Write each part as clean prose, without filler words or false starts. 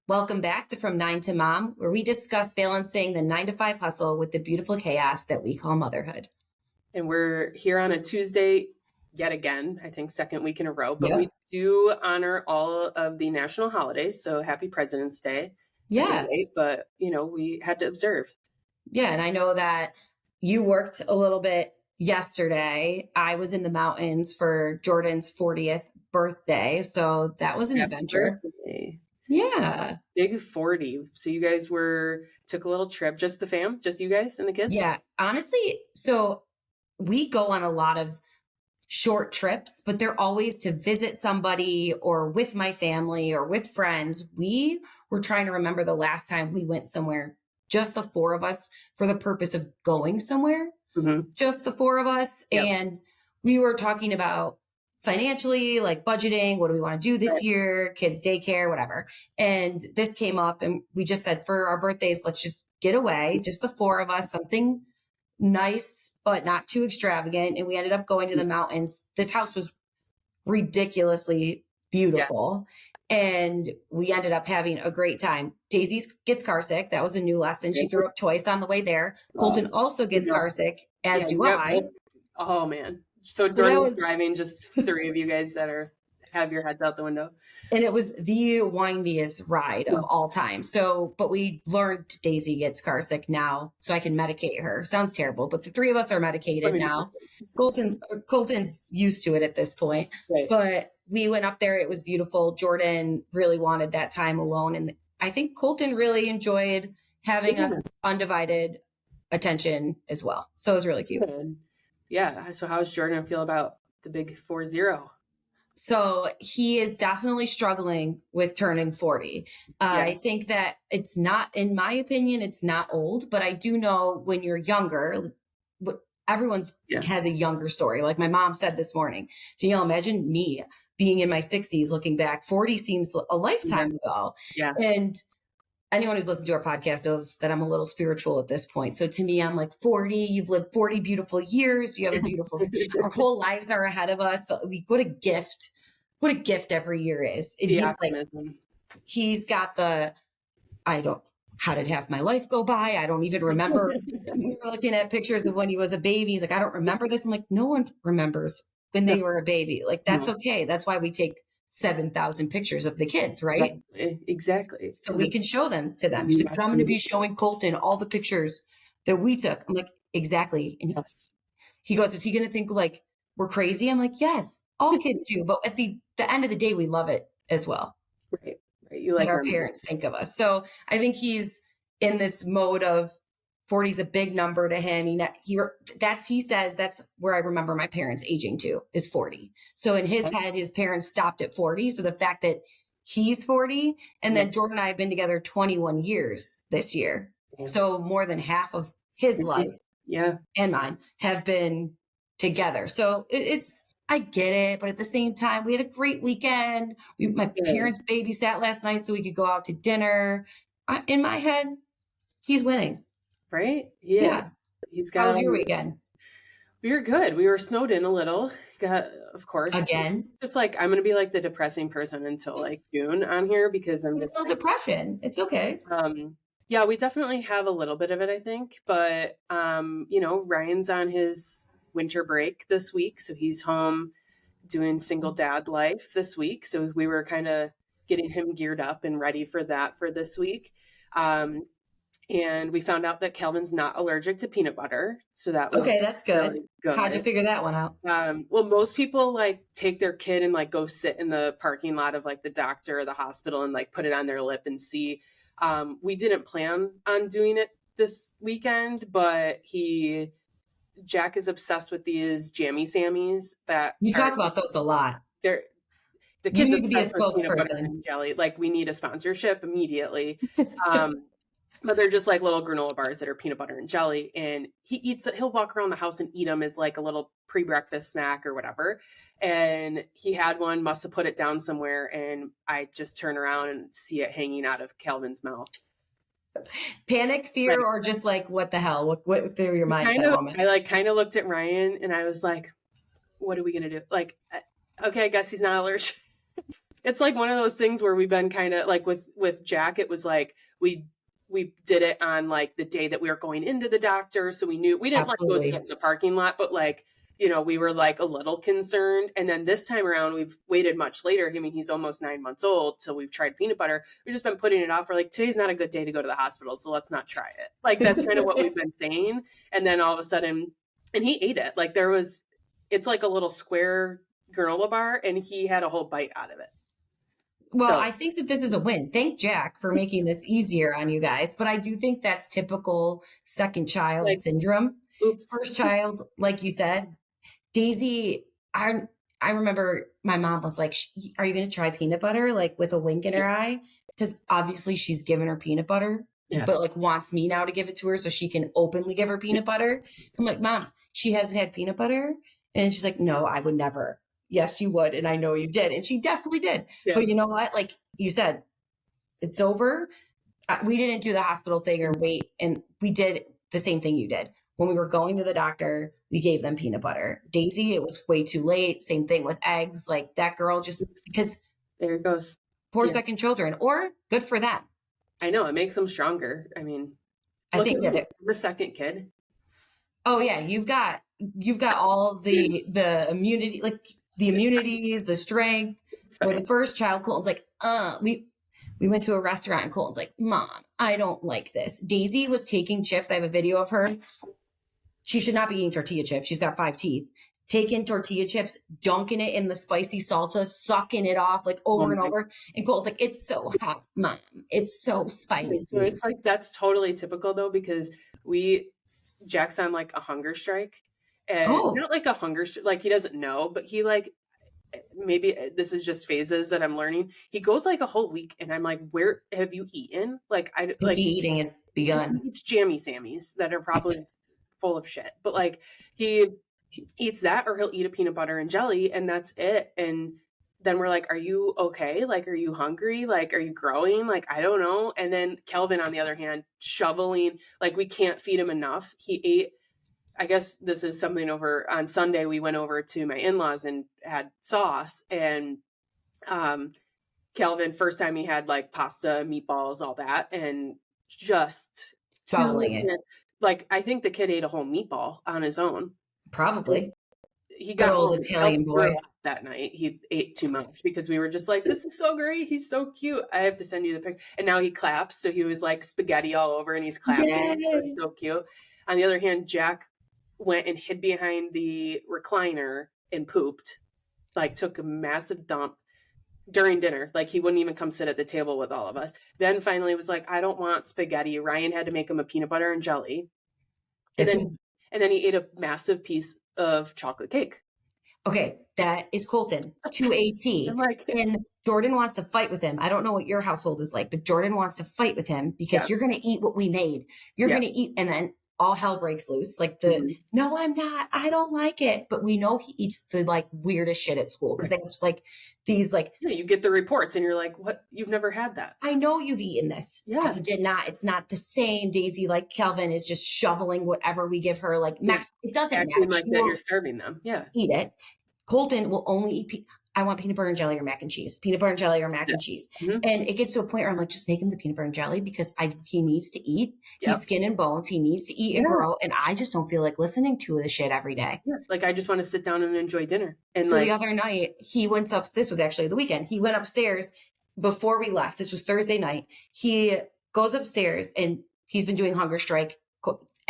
Welcome back to From 9 to Mom, where we discuss balancing the 9 to 5 hustle with the beautiful chaos that we call motherhood. And we're here on a Tuesday yet again, I think second week in a row, but Yep. we do honor all of the national holidays. So happy President's Day. Yes. Late, but we had to observe. Yeah. And I know that you worked a little bit yesterday. I was in the mountains for Jordan's 40th birthday. So that was an adventure. Birthday. Yeah. Big 40. So you guys took a little trip, just the fam, just you guys and the kids? Yeah. Honestly, so we go on a lot of short trips, but they're always to visit somebody or with my family or with friends. We were trying to remember the last time we went somewhere, just the four of us, for the purpose of going somewhere, just the four of us. Yep. And we were talking about financially, like budgeting, what do we want to do this year, kids daycare, whatever. And this came up and we just said for our birthdays, let's just get away, just the four of us, something nice, but not too extravagant. And we ended up going to the mountains. This house was ridiculously beautiful. Yeah. And we ended up having a great time. Daisy gets car sick. That was a new lesson. She threw up twice on the way there. Colton also gets car sick, as do I. Oh, man. So Jordan was driving, just three of you guys that have your heads out the window. And it was the windiest ride of all time. So, but we learned Daisy gets car sick now, so I can medicate her. Sounds terrible, but the three of us are medicated now. Colton's used to it at this point. Right. But we went up there. It was beautiful. Jordan really wanted that time alone. And I think Colton really enjoyed having us undivided attention as well. So it was really cute. Yeah. So how does Jordan feel about the big 40? So he is definitely struggling with turning 40. I think that it's not, in my opinion, it's not old, but I do know when you're younger, everyone's has a younger story. Like my mom said this morning, Danielle, imagine me being in my 60s, looking back. 40 seems a lifetime ago. Yeah. And anyone who's listened to our podcast knows that I'm a little spiritual at this point. So to me, I'm like 40, you've lived 40 beautiful years. You have a beautiful, our whole lives what a gift. What a gift every year is. And he's got how did half my life go by? I don't even remember. We were looking at pictures of when he was a baby. He's like, I don't remember this. I'm like, no one remembers when they were a baby. Like, that's okay. That's why we take 7,000 pictures of the kids, right? Exactly. So we can show them to them. He's like, I'm going to be showing Colton all the pictures that we took. I'm like, exactly. And he goes, is he going to think like we're crazy? I'm like, yes, all kids do. But at the end of the day, we love it as well. Right. You like our parents think of us. So I think he's in this mode of 40 is a big number to him. He says that's where I remember my parents aging to is 40. So in his head, his parents stopped at 40. So the fact that he's 40 and then Jordan and I have been together 21 years this year. Yeah. So more than half of his life and mine have been together. So I get it. But at the same time, we had a great weekend. My parents babysat last night so we could go out to dinner. In my head, he's winning. Right? Yeah. How was your weekend? We were good. We were snowed in a little. Of course. Again? Just like, I'm going to be like the depressing person until like June on here because I'm just. No depression. It's okay. Yeah, we definitely have a little bit of it, I think. But, Ryan's on his winter break this week. So he's home doing single dad life this week. So we were kind of getting him geared up and ready for that for this week. And we found out that Calvin's not allergic to peanut butter. So that was okay. That's good. Really good. How'd you figure that one out? Well, most people like take their kid and like go sit in the parking lot of like the doctor or the hospital and like put it on their lip and see. We didn't plan on doing it this weekend, but Jack is obsessed with these jammy Sammies that you talk about those a lot. The kids need to be a spokesperson. Jelly. Like we need a sponsorship immediately. But they're just like little granola bars that are peanut butter and jelly. And he'll walk around the house and eat them as like a little pre-breakfast snack or whatever. And he had one, must have put it down somewhere. And I just turn around and see it hanging out of Calvin's mouth. Panic, fear, or just like, what the hell? What through your mind at that moment? I kind of looked at Ryan and I was like, what are we going to do? Like, okay, I guess he's not allergic. It's like one of those things where we've been kind of like with Jack, it was like we did it on like the day that we were going into the doctor. So we knew we didn't like go sit in the parking lot, but like, you know, we were like a little concerned. And then this time around, we've waited much later. I mean, he's almost 9 months old till we've tried peanut butter. We've just been putting it off. We're like, today's not a good day to go to the hospital, so let's not try it. Like, that's kind of what we've been saying. And then all of a sudden, and he ate it. Like it's like a little square granola bar, and he had a whole bite out of it. Well, so I think that this is a win. Thank Jack for making this easier on you guys. But I do think that's typical second child syndrome. Oops. First child, like you said, Daisy, I remember my mom was like, are you going to try peanut butter? Like with a wink in her eye? Because obviously she's given her peanut butter, but like wants me now to give it to her so she can openly give her peanut butter. I'm like, Mom, she hasn't had peanut butter. And she's like, no, I would never. Yes, you would. And I know you did. And she definitely did. Yeah. But you know what? Like you said, it's over. We didn't do the hospital thing or wait. And we did the same thing you did. When we were going to the doctor, we gave them peanut butter. Daisy, it was way too late. Same thing with eggs. Like that girl just because there it goes. Poor second children, or good for them. I know, it makes them stronger. I mean, I think that the second kid. Oh yeah, you've got all the immunity, like the immunities, the strength. Where the first child, Colton's like, we went to a restaurant and Colton's like, Mom, I don't like this. Daisy was taking chips. I have a video of her. She should not be eating tortilla chips. She's got 5 teeth. Taking tortilla chips, dunking it in the spicy salsa, sucking it off like over and over. And Colton's like, it's so hot, Mom. It's so spicy. So it's like, that's totally typical though, because Jack's on like a hunger strike. And not like a hunger, like he doesn't know, but he like, maybe this is just phases that I'm learning. He goes like a whole week and I'm like, where have you eaten? Like eating has begun. It's jammy sammies that are probably full of shit, but like he eats that, or he'll eat a peanut butter and jelly and that's it. And then we're like, are you okay? Like, are you hungry? Like, are you growing? Like, I don't know. And then Kelvin, on the other hand, shoveling, like we can't feed him enough. He ate, I guess this is something over on Sunday. We went over to my in-laws and had sauce, and Kelvin, first time he had like pasta, meatballs, all that, and just swallowing it. Like, I think the kid ate a whole meatball on his own. Probably. He got old Italian boy that night. He ate too much because we were just like, this is so great. He's so cute. I have to send you the picture. And now he claps. So he was like spaghetti all over and he's clapping. It was so cute. On the other hand, Jack went and hid behind the recliner and pooped, like took a massive dump during dinner. Like he wouldn't even come sit at the table with all of us. Then finally was like, I don't want spaghetti. Ryan had to make him a peanut butter and jelly. And then he ate a massive piece of chocolate cake. Okay, that is Colton to AT. And Jordan wants to fight with him. I don't know what your household is like, but Jordan wants to fight with him because you're going to eat what we made. You're going to eat, and then all hell breaks loose. Like no, I'm not. I don't like it. But we know he eats the like weirdest shit at school because they have like these like. Yeah, you get the reports and you're like, what? You've never had that. I know you've eaten this. Yeah. You did not. It's not the same. Daisy, like Kelvin, is just shoveling whatever we give her. Like Max, it doesn't matter. Like that you're serving them. Yeah. Eat it. Colton will only eat. I want peanut butter and jelly or mac and cheese. Peanut butter and jelly or mac and cheese. Mm-hmm. And it gets to a point where I'm like, just make him the peanut butter and jelly because he needs to eat. Yep. He's skin and bones. He needs to eat and grow. And I just don't feel like listening to the shit every day. Yeah. Like I just want to sit down and enjoy dinner. And so the other night he went up. This was actually the weekend. He went upstairs before we left. This was Thursday night. He goes upstairs and he's been doing hunger strike.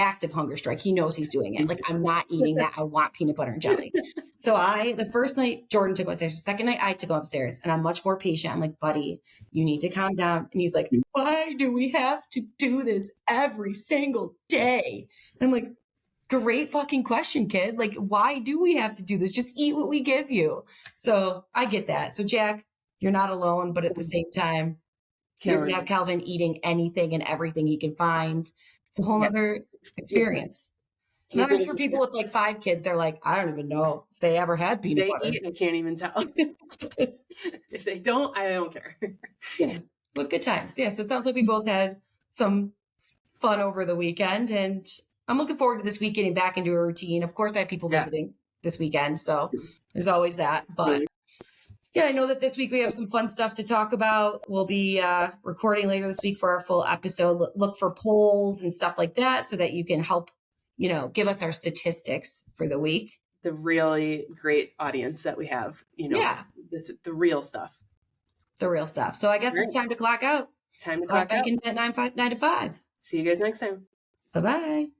Active hunger strike. He knows he's doing it. Like, I'm not eating that. I want peanut butter and jelly. So the first night Jordan took him upstairs. The second night I took him upstairs and I'm much more patient. I'm like, buddy, you need to calm down. And he's like, why do we have to do this every single day? And I'm like, great fucking question, kid. Like, why do we have to do this? Just eat what we give you. So I get that. So Jack, you're not alone, but at the same time, you're going to have Calvin eating anything and everything he can find. It's a whole other experience. And that is for people with like 5 kids. They're like, I don't even know if they ever had peanut butter. I can't even tell. If they don't, I don't care. Yeah, but good times. Yeah, so it sounds like we both had some fun over the weekend. And I'm looking forward to this week getting back into a routine. Of course, I have people visiting this weekend. So there's always that. But Yeah, I know that this week we have some fun stuff to talk about. We'll be recording later this week for our full episode. Look for polls and stuff like that so that you can help, give us our statistics for the week. The really great audience that we have, Yeah. The real stuff. The real stuff. So I guess it's time to clock out. Time to clock out. Back in at 9 to 5. See you guys next time. Bye-bye.